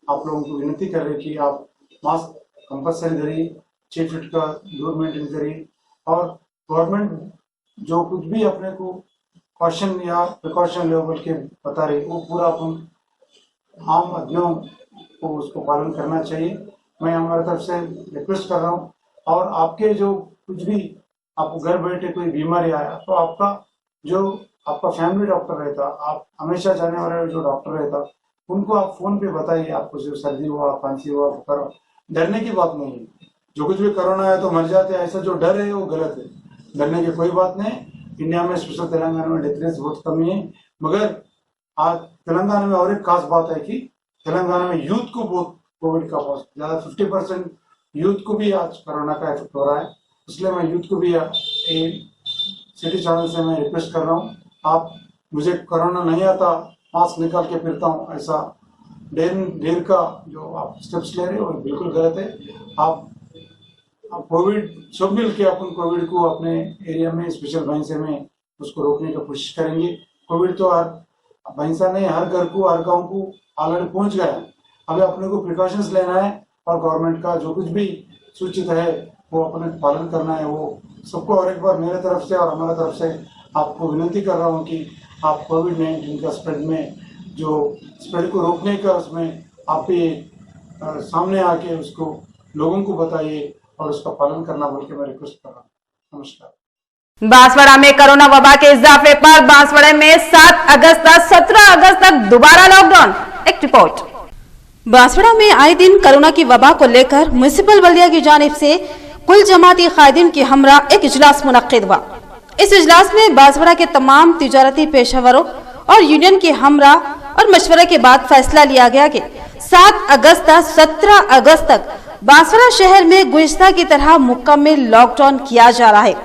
आप लोगों को विनती कर रहे हैं कि आप मास्क कंपल्सरी करिए, 6 फीट का दूर मेंटेन करिए और गवर्नमेंट जो कुछ भी अपने को कॉशन या प्रिकॉशन लेवल के बता रही वो पूरा अपन आम आदमियों को उसको पालन करना चाहिए। मैं हमारी तरफ से रिक्वेस्ट कर रहा हूँ और आपके जो कुछ भी आपको घर बैठे कोई बीमारी आया तो आपका फैमिली डॉक्टर रहता, आप हमेशा जाने वाले जो डॉक्टर रहता उनको आप फोन पे बताइए। आपको जो सर्दी हुआ, खांसी हुआ, बुखार, डरने की बात नहीं है। जो कुछ भी कोरोना है तो मर जाते हैं, ऐसा जो डर है वो गलत है। डरने की कोई बात नहीं। इंडिया में स्पेशल तेलंगाना में डेथ रेट बहुत कमी है, मगर आज तेलंगाना में और एक खास बात है कि तेलंगाना में यूथ को बहुत कोविड का ज्यादा 50% यूथ को भी आज कोरोना का इफेक्ट हो रहा है। इसलिए मैं यूथ को भी सिटी चैनल से मैं रिक्वेस्ट कर रहा हूँ, आप मुझे कोरोना नहीं आता, मास्क निकाल के फिरता हूँ, ऐसा देर का जो आप स्टेप्स ले रहे हो बिल्कुल गलत है। आप कोविड सब मिल के अपन कोविड को अपने एरिया में स्पेशल भैंसे में उसको रोकने की कोशिश करेंगे। कोविड तो हर भैंसा नहीं, हर घर को, हर गांव को ऑलरेडी पहुंच गया है। अभी अपने को प्रिकॉशंस लेना है और गवर्नमेंट का जो कुछ भी सूचित है वो अपने पालन करना है। वो सबको और एक बार मेरे तरफ से और हमारे तरफ से आपको विनती कर रहा हूँ कि आप कोविड-19 का स्प्रेड में जो स्प्रेड को रोकने का उसमें आप भी सामने आके उसको लोगों को बताइए और उसका पालन करना बोल के मैं रिक्वेस्ट कर रहा हूँ। नमस्कार। बांसवाड़ा में कोरोना वबा के इजाफे पर बांसवाड़ा में 7 अगस्त से 17 अगस्त तक दोबारा लॉकडाउन। एक रिपोर्ट। बांसवाड़ा में आए दिन कोरोना की वबा को लेकर म्युनिसिपल बल्दिया की जानिब से कुल जमाती कायदीन की हमरा एक इजलास मुनक्किद हुआ। इस इजलास में बांसवाड़ा के तमाम तिजारती पेशेवरों और यूनियन के हमरा और मशवरे के बाद फैसला लिया गया कि 7 अगस्त से 17 अगस्त तक बांसवाड़ा शहर में गुज़िश्ता की तरह मुकम्मल लॉकडाउन किया जा रहा है।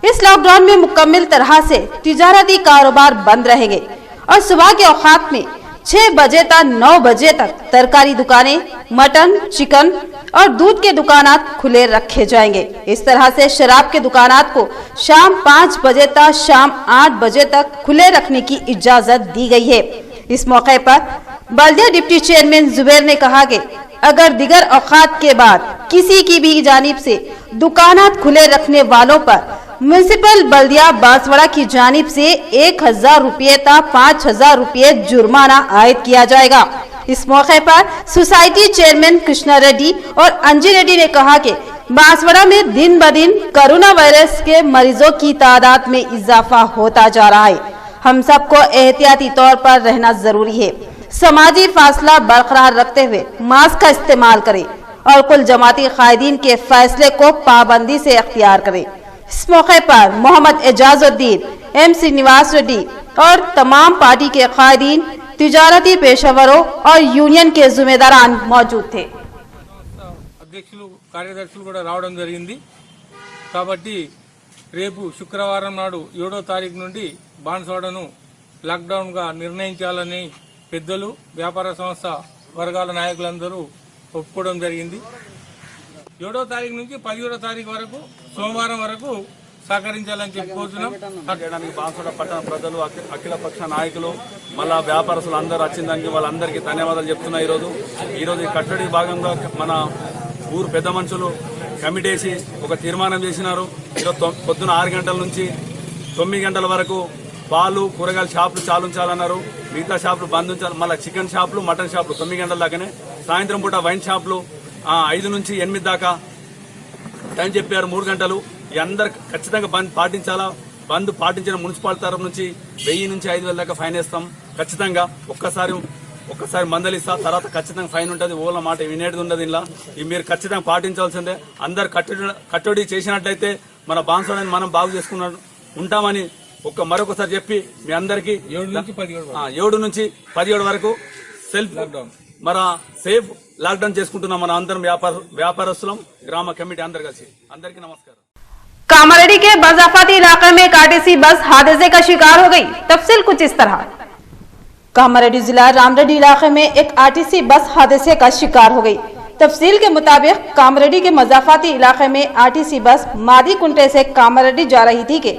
इस लॉकडाउन में मुकम्मल तरह से तिजारती कारोबार बंद रहेंगे और सुबह के औकात में 6 बजे तक 9 बजे तक तरकारी दुकानें, मटन, चिकन और दूध के दुकानात खुले रखे जाएंगे। इस तरह से शराब के दुकानात को शाम 5 बजे तक शाम 8 बजे तक खुले रखने की इजाजत दी गई है। इस मौके पर बल्दिया डिप्टी चेयरमैन जुबैर ने कहा कि अगर दिगर औकात के बाद किसी की भी जानिब से दुकानात खुले रखने वालों पर म्युनिसिपल बल्दिया बांसवाड़ा की जानिब से 1000 रुपये तक 5000 रुपये जुर्माना आयद किया जाएगा। इस मौके पर सोसाइटी चेयरमैन कृष्णा रेड्डी और अंजी रेड्डी ने कहा कि बांसवाड़ा में दिन ब दिन कोरोना वायरस के मरीजों की तादाद में इजाफा होता जा रहा है। हम सबको एहतियाती तौर पर रहना जरूरी है। समाजी फासला बरकरार रखते हुए मास्क का इस्तेमाल करें और कुल जमाती कायदीन के फैसले को पाबंदी से अख्तियार करें। इस मौके पर मोहम्मद एजाजुद्दीन, एम श्रीनिवास रेड्डी और तमाम पार्टी के कायदीन, तिजारती पेशेवरों और यूनियन के जिम्मेदारान मौजूद थे। అధ్యక్షులు కార్యదర్శులు కూడా రావడం జరిగింది। కాబట్టి రేపు శుక్రవారం నాడు 7వ తారీఖు నుండి బాన్స్వాడను లాక్డౌన్ గా నిర్ణయించాలని పెద్దలు, వ్యాపార సంస్థ వర్గాల నాయకులందరూ ఒప్పుకోవడం జరిగింది। 7వ తారీఖు నుంచి 17వ తారీఖు వరకు సోమవారం వరకు సహకరించాలని చెప్పుకుంటున్నాం। చేయడానికి బాన్స్వాడ పట్టణ ప్రజలు, అఖిల పక్ష నాయకులు, మళ్ళా వ్యాపారస్తులు అందరూ వచ్చిందానికి వాళ్ళందరికీ ధన్యవాదాలు చెప్తున్నా। ఈరోజు ఈ కట్టడి భాగంగా మన ఊరు పెద్ద మనుషులు కమిటీ వేసి ఒక తీర్మానం చేసినారు। ఈరోజు పొద్దున 6 గంటల నుంచి 9 గంటల వరకు పాలు, కూరగాయల షాపులు చాలు ఉంచాలన్నారు। మిగతా షాపులు బంద్ ఉంచాలి। మళ్ళీ చికెన్ షాపులు, మటన్ షాపులు 9 గంటల దాకానే, సాయంత్రం పూట వైన్ షాపులు 5 నుంచి 8 దాకా టైం చెప్పారు, 3 గంటలు। ఈ అందరు ఖచ్చితంగా బంద్ పాటించాలా। బంద్ పాటించిన మున్సిపాలిటీ తరఫు నుంచి 1000 నుంచి 5000 దాకా ఫైన్ వేస్తాం ఖచ్చితంగా। ఒక్కసారి మందలిస్తా, తర్వాత ఖచ్చితంగా ఫైన్ ఉంటుంది। ఓళ్ళ మాట వినేది ఉండదు। ఇలా మీరు ఖచ్చితంగా పాటించాల్సిందే। అందరు కట్టడి చేసినట్లయితే మన బాన్స్వాడని మనం బాగు చేసుకున్న ఉంటామని మరొకసారి చెప్పి మీ అందరికీ 7 నుంచి 17 వరకు సెల్ఫ్ లాక్డౌన్ సేఫ్ లాక్డౌన్ చేసుకుంటున్నాం మన అందరం వ్యాపారస్తులం, గ్రామ కమిటీ అందరు కలిసి। అందరికీ నమస్కారం। कामारेड्डी के बजाफाती इलाके में एक आरटीसी बस हादसे का शिकार हो गई। तफसील कुछ इस तरह। कामारेड्डी जिला रामरेड्डी इलाके में एक आरटीसी बस हादसे का शिकार हो गई। तफसील के मुताबिक कामारेड्डी के मजाफाती इलाके में आरटीसी बस मादी कुंटे से कामारेड्डी जा रही थी कि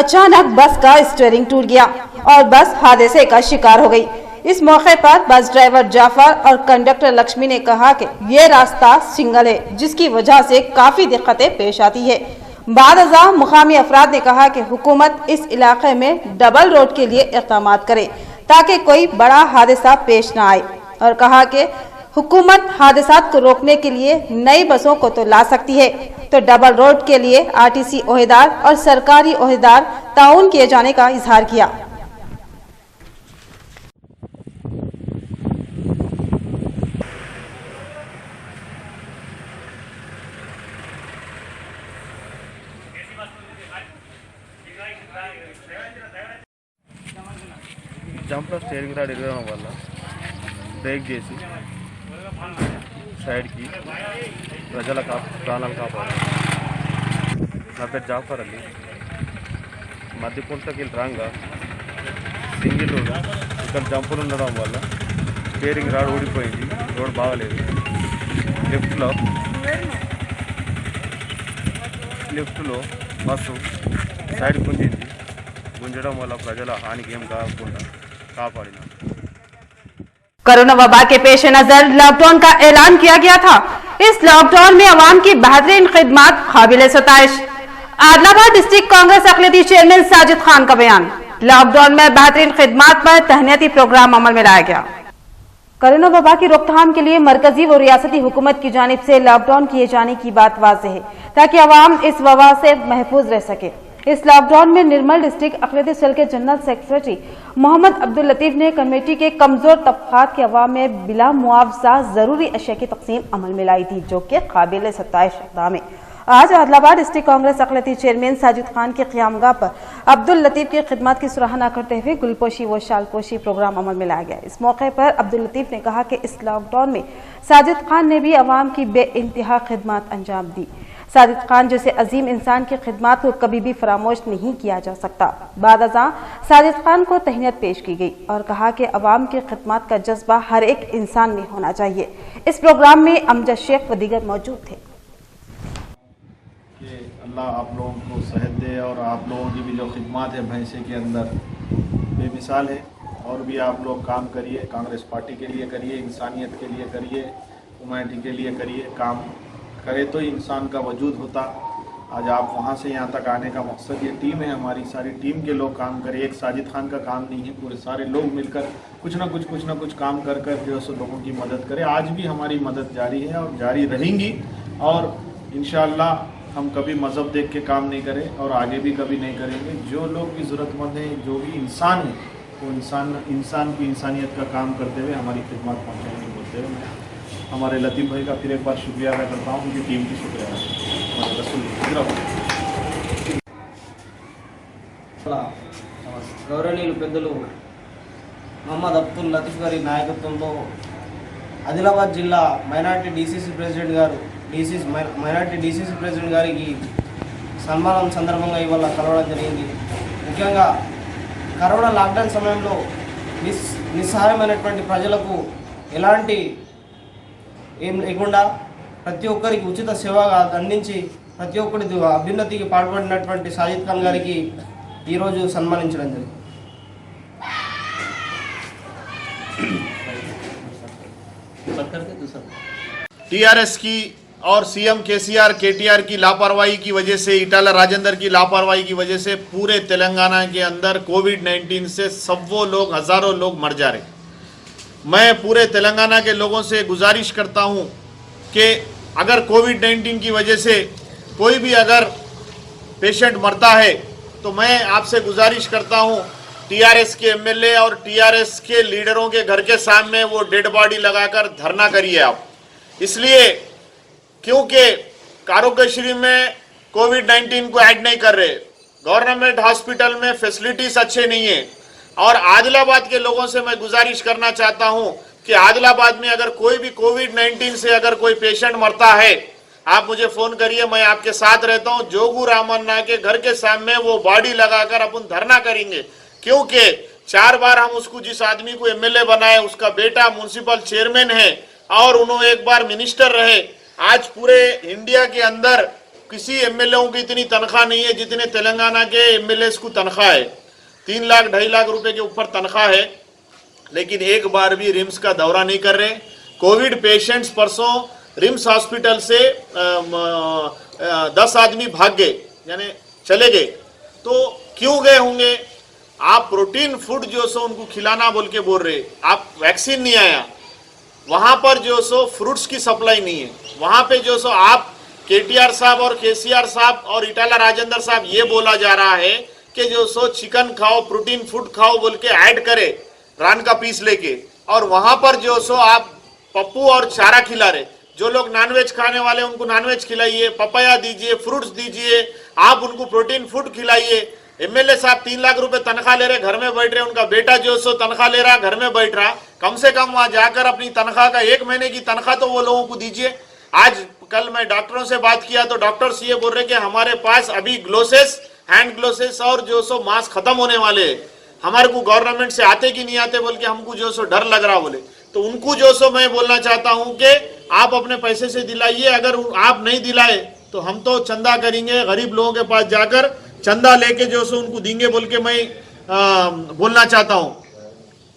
अचानक बस का स्टीयरिंग टूट गया और बस हादसे का शिकार हो गई। इस मौके पर बस ड्राइवर जाफर और कंडक्टर लक्ष्मी ने कहा कि ये रास्ता सिंगल है, जिसकी वजह से काफी दिक्कतें पेश आती है। बादअज़ा मुकामी अफराद ने कहा कि हुकूमत इस इलाके में डबल रोड के लिए इक़दामात करे ताकि कोई बड़ा हादसा पेश न आए, और कहा कि हुकूमत हादसात को रोकने के लिए नई बसों को तो ला सकती है, तो डबल रोड के लिए आरटीसी ओहदेदार और सरकारी ओहदेदार ताउन किए जाने का इजहार किया। జంప్లో స్టీరింగ్ రాడ్ ఇరగడం వల్ల బ్రేక్ చేసి సైడ్కి ప్రజల ప్రాణాలు కాపాడారు। నా పేరు జాఫర్ అలీ। మధ్యకుంటకి రాగా సింగిల్ రోడ్ ఇక్కడ జంపులు ఉండడం వల్ల స్టీరింగ్ రాడ్ ఊడిపోయింది, రోడ్ బాగలేదు। లిఫ్ట్లో బస్సు సైడ్ గుంజడం వల్ల ప్రజల హానికి ఏం కాకుండా కాపాడినా। कोरोना वबा के पेश नजर लॉकडाउन का ऐलान किया गया था। इस लॉकडाउन में अवाम की बेहतरीन खिदमत काबिल सताइश। आदिलाबाद डिस्ट्रिक्ट कांग्रेस अक़लियती चेयरमैन साजिद खान का बयान। लॉकडाउन में बेहतरीन खिदमत पर तहनीती प्रोग्राम अमल में लाया गया। कोरोना वबा की रोकथाम के लिए मरकजी व रियासती हुकूमत की जानिब से लॉकडाउन किए जाने की बात वाज़ेह है ताकि अवाम इस वबा से महफूज रह सके। इस लॉकडाउन में निर्मल डिस्ट्रिक्ट अक़लियती सेल के जनरल सेक्रेटरी मोहम्मद अब्दुल लतीफ ने कमेटी के कमजोर तबकात के अवाम में बिला मुआवजा जरूरी अशिया की तकसीम अमल में लाई थी, जो कि काबिल सताइश इक़दाम है। आज आदिलाबाद डिस्ट्रिक्ट कांग्रेस अक़लियती चेयरमैन साजिद खान के क़यामगाह पर अब्दुल लतीफ की खिदमत की सराहना करते हुए गुलपोशी व शालपोशी प्रोग्राम अमल में लाया गया। इस मौके पर अब्दुल लतीफ ने कहा कि इस लॉकडाउन में साजिद खान ने भी अवाम की बेइंतहा खिदमत अंजाम दी। साजिद खान जैसे अजीम इंसान की खिदमत को कभी भी फरामोश नहीं किया जा सकता। बादअज़ा साजिद खान को तहनीत पेश की गई और कहा कि अवाम की खिदमत का जज्बा हर एक इंसान में होना चाहिए। इस प्रोग्राम में अमजद शेख व दीगर मौजूद थे। अल्लाह आप लोगों को सेहत दे और आप लोगों की भी जो खिदमत है भैंसे के अंदर बेमिसाल है। और भी आप लोग काम करिए, कांग्रेस पार्टी के लिए करिए, इंसानियत के लिए करिए, ह्यूमैनिटी के लिए करिए। काम करे तो इंसान का वजूद होता। आज आप वहाँ से यहाँ तक आने का मकसद ये टीम है, हमारी सारी टीम के लोग काम करें। एक साजिद खान का काम नहीं है, पूरे सारे लोग मिलकर कुछ ना कुछ काम कर जो है लोगों की मदद करें। आज भी हमारी मदद जारी है और जारी रहेंगी और इंशाअल्लाह हम कभी मज़हब देख के काम नहीं करें और आगे भी कभी नहीं करेंगे। जो लोग भी ज़रूरतमंद हैं, जो भी इंसान है, वो इंसान की इंसानियत का काम करते हुए हमारी खिदमत पहुँचाने की बोलते हुए मैं हमारे लतीफ़ भाई का फिर एक बार शुक्रिया अदा करता हूँ, उनकी टीम की शुक्रिया अदा करता हूँ। గౌరవనీయులు పెద్దలు మహమ్మద్ అబ్దుల్ లతీఫ్ గారి నాయకత్వంలో ఆదిలాబాద్ జిల్లా మైనార్టీ డీసీసీ ప్రెసిడెంట్ గారు మైనార్టీ డీసీసీ ప్రెసిడెంట్ గారికి సన్మానం సందర్భంగా ఇవాళ కలవడం జరిగింది. ముఖ్యంగా కరోనా లాక్డౌన్ సమయంలో నిస్సహాయమైనటువంటి ప్రజలకు ఎలాంటి ఏం లేకుండా ప్రతి ఒక్కరికి ఉచిత సేవగా అందించి ప్రతి ఒక్కరి అభ్యున్నతికి పాల్పడినటువంటి సాజిద్ ఖాన్ గారికి ఈరోజు సన్మానించడం జరిగింది. टीआरएस की और सीएम केसीआर केटीआर की लापरवाही की वजह से, इटाला राजेंद्र की लापरवाही की वजह से पूरे तेलंगाना के अंदर कोविड-19 से सब वो लोग, हज़ारों लोग मर जा रहे। मैं पूरे तेलंगाना के लोगों से गुजारिश करता हूं कि अगर कोविड-19 की वजह से कोई भी अगर पेशेंट मरता है तो मैं आपसे गुजारिश करता हूं, टीआरएस के एमएलए और टीआरएस के लीडरों के घर के सामने वो डेड बॉडी लगाकर धरना करिए आप। इसलिए क्योंकि आरोग्यश्री में कोविड-19 को ऐड नहीं कर रहे, गवर्नमेंट हॉस्पिटल में फैसिलिटीज अच्छे नहीं है। और आदिलाबाद के लोगों से मैं गुजारिश करना चाहता हूं कि आदिलाबाद में अगर कोई भी कोविड-19 से अगर कोई पेशेंट मरता है, आप मुझे फोन करिए, मैं आपके साथ रहता हूं। जोगू रामन्ना के घर के सामने वो बॉडी लगाकर अपन धरना करेंगे, क्योंकि 4 बार हम उसको, जिस आदमी को एमएलए बनाए, उसका बेटा म्युनिसिपल चेयरमैन है और उन्होंने एक बार मिनिस्टर रहे। आज पूरे इंडिया के अंदर किसी एमएलए की इतनी तनख्वाह नहीं है जितने तेलंगाना के एमएलए को तनख्वाह है। 3 लाख 2.5 लाख रुपए के ऊपर तनख्वाह है, लेकिन एक बार भी रिम्स का दौरा नहीं कर रहे। कोविड पेशेंट्स परसों रिम्स हॉस्पिटल से 10 आदमी भाग गए, यानी चले गए। तो क्यों गए होंगे? आप प्रोटीन फूड जो सो उनको खिलाना बोल के बोल रहे, आप वैक्सीन नहीं आया, वहां पर जो सो फ्रूट्स की सप्लाई नहीं है, वहां पे जो सो आप केटीआर साहब और केसीआर साहब और इटाला राजेंद्र साहब ये बोला जा रहा है कि जो सो चिकन खाओ, प्रोटीन फूड खाओ बोल के ऐड करे रान का पीस लेके, और वहां पर जो सो आप पप्पू और चारा खिला रहे। जो लोग नॉनवेज खाने वाले उनको नॉनवेज खिलाइए, पपाया दीजिए, फ्रूट्स दीजिए, आप उनको प्रोटीन फूड खिलाइए। एमएलए साहब 3 लाख रुपए तनख्वाह ले रहे, घर में बैठ रहे, उनका बेटा जो सो तनख्वाह ले रहा, घर में बैठ रहा। कम से कम वहां जाकर अपनी तनख्वाह का 1 महीने की तनख्वाह तो वो लोगों को दीजिए। आज कल मैं डॉक्टरों से बात किया तो डॉक्टर्स ये बोल रहे कि हमारे पास अभी ग्लोसेस, हैंड ग्लोसेस और जो सो मास्क खत्म होने वाले हैं, हमारे को गवर्नमेंट से आते कि नहीं आते बोल के हमको जो सो डर लग रहा बोले। तो उनको जो सो मैं बोलना चाहता हूं कि आप अपने पैसे से दिलाइए, अगर आप नहीं दिलाए तो हम तो चंदा करेंगे, गरीब लोगों के पास जाकर चंदा लेके जो सो उनको देंगे बोल के मैं बोलना चाहता हूं।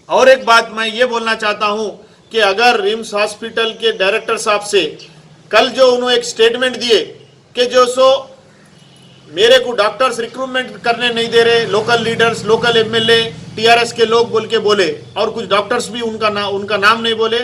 और एक बात मैं ये बोलना चाहता हूं कि अगर रिम्स हॉस्पिटल के डायरेक्टर साहब से कल जो उन्होंने एक स्टेटमेंट दिए कि जो सो मेरे को डॉक्टर्स रिक्रूटमेंट करने नहीं दे रहे, local leaders, local MLA, TRS के लोग बोल के बोले, और कुछ डॉक्टर्स भी उनका नाम नहीं बोले,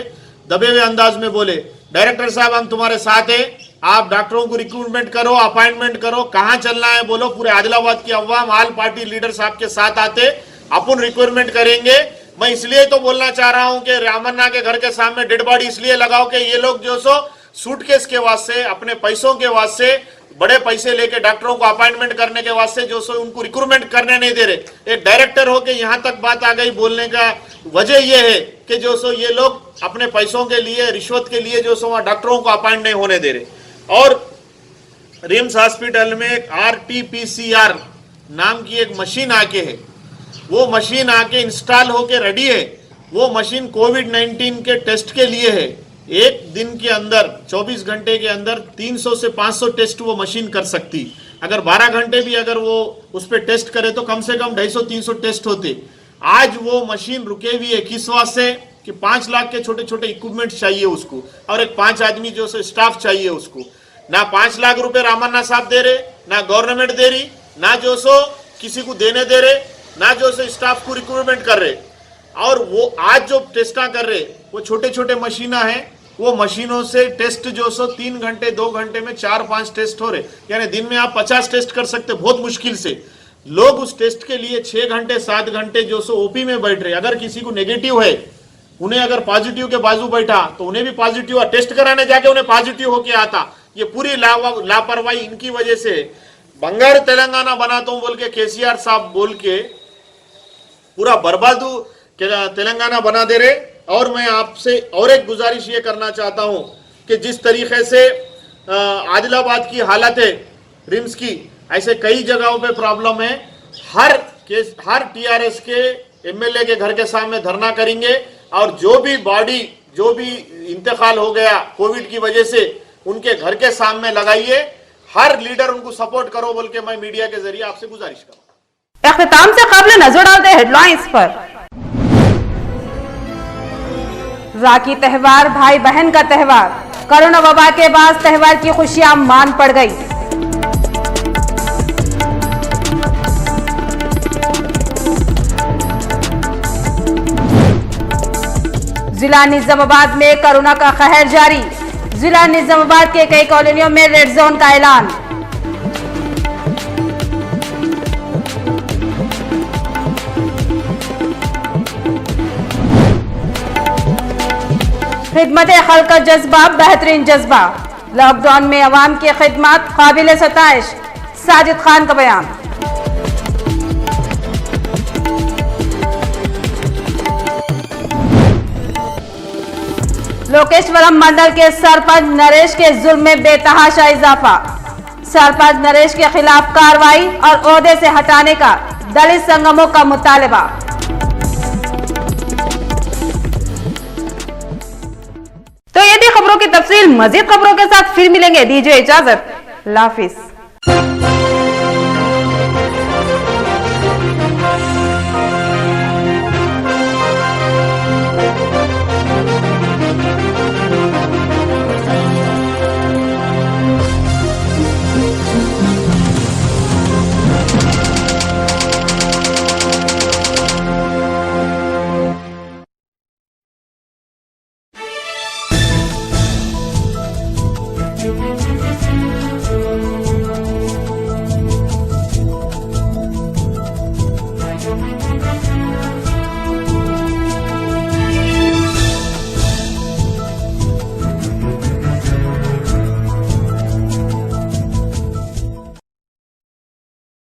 दबे हुए अंदाज में बोले, डायरेक्टर साहब हम तुम्हारे साथ हैं, आप डॉक्टरों को रिक्रूटमेंट करो, अपॉइंटमेंट करो, कहां चलना है बोलो, पूरे आदिलाबाद की अवाम, ऑल पार्टी लीडर्स आपके साथ आते, अपन रिक्रूटमेंट करेंगे। मैं इसलिए तो बोलना चाह रहा हूं कि रामन्ना के घर के सामने डेड बॉडी इसलिए लगाओ कि ये लोग जो सो सूटकेस के वास्ते, अपने पैसों के वास्ते, बड़े पैसे लेके डॉक्टरों को अपॉइंटमेंट करने के वास्ते जो सो उनको रिक्रूटमेंट करने नहीं दे रहे। एक डायरेक्टर हो के यहाँ तक बात आ गई, बोलने का वजह ये है कि जो सो ये लोग अपने पैसों के लिए, रिश्वत के लिए जो सो वहाँ डॉक्टरों को अपॉइंट नहीं होने दे रहे। और रिम्स हॉस्पिटल में एक RT-PCR नाम की एक मशीन आके है, वो मशीन आके इंस्टॉल होके रेडी है। वो मशीन कोविड-19 के टेस्ट के लिए है। एक दिन के अंदर 24 घंटे के अंदर 300 से 500 टेस्ट वो मशीन कर सकती। अगर 12 घंटे भी अगर वो उस पर टेस्ट करे तो कम से कम 250-300 टेस्ट होते। आज वो मशीन रुके हुई है, किस वास्ते कि 5 लाख के छोटे छोटे इक्विपमेंट चाहिए उसको, और एक 5 आदमी जो स्टाफ चाहिए उसको। ना 5 लाख रुपए रामन्ना साहब दे रहे, ना गवर्नमेंट दे रही, ना जो सो किसी को देने दे रहे, ना जो सो स्टाफ को रिक्रूटमेंट कर रहे। और वो आज जो टेस्टा कर रहे वो छोटे छोटे मशीना है, वो मशीनों से टेस्ट जो सो 3 घंटे 2 घंटे में 4-5 टेस्ट हो रहे, यानी दिन में आप 50 टेस्ट कर सकते बहुत मुश्किल से। लोग उस टेस्ट के लिए 6 घंटे 7 घंटे जो सो ओपी में बैठ रहे। अगर किसी को नेगेटिव है, उन्हें अगर पॉजिटिव के बाजू बैठा तो उन्हें भी पॉजिटिव, टेस्ट कराने जाके उन्हें पॉजिटिव होके आता। ये पूरी लापरवाही इनकी वजह से बंगार तेलंगाना बनाता हूं बोल के केसीआर साहब बोल के पूरा बर्बाद तेलंगाना बना दे रहे। और मैं आपसे और एक गुजारिश ये करना चाहता हूं कि जिस तरीके से आदिलाबाद की हालत है रिम्स की, ऐसे कई जगहों पे प्रॉब्लम है। हर टीआरएस के एमएलए के घर के सामने धरना करेंगे और जो भी इंतकाल हो गया कोविड की वजह से उनके घर के सामने लगाइए। हर लीडर उनको सपोर्ट करो बोल के मैं मीडिया के जरिए आपसे गुजारिश करूं। इख्तिताम से कबल नजर डालते हेडलाइंस पर। राखी त्योहार भाई बहन का त्योहार, कोरोना वबा के बाद त्योहार की खुशियां मान पड़ गई। जिला निजामाबाद में कोरोना का कहर जारी, जिला निजामाबाद के कई कॉलोनियों में रेड जोन का ऐलान। खिदमत खल्क का जज्बा बेहतरीन जज्बा, लॉकडाउन में अवाम की खिदमत काबिल सताइश, साजिद खान का बयान। लोकेश्वरम मंडल के सरपंच नरेश के जुल्म में बेतहाशा इजाफा, सरपंच नरेश के खिलाफ कार्रवाई और ओहदे से हटाने का दलित संगमों का मुतालबा। तो ये थी खबरों की तफसील। मजीद खबरों के साथ फिर मिलेंगे, दीजिए इजाजत, अल्लाह हाफिज।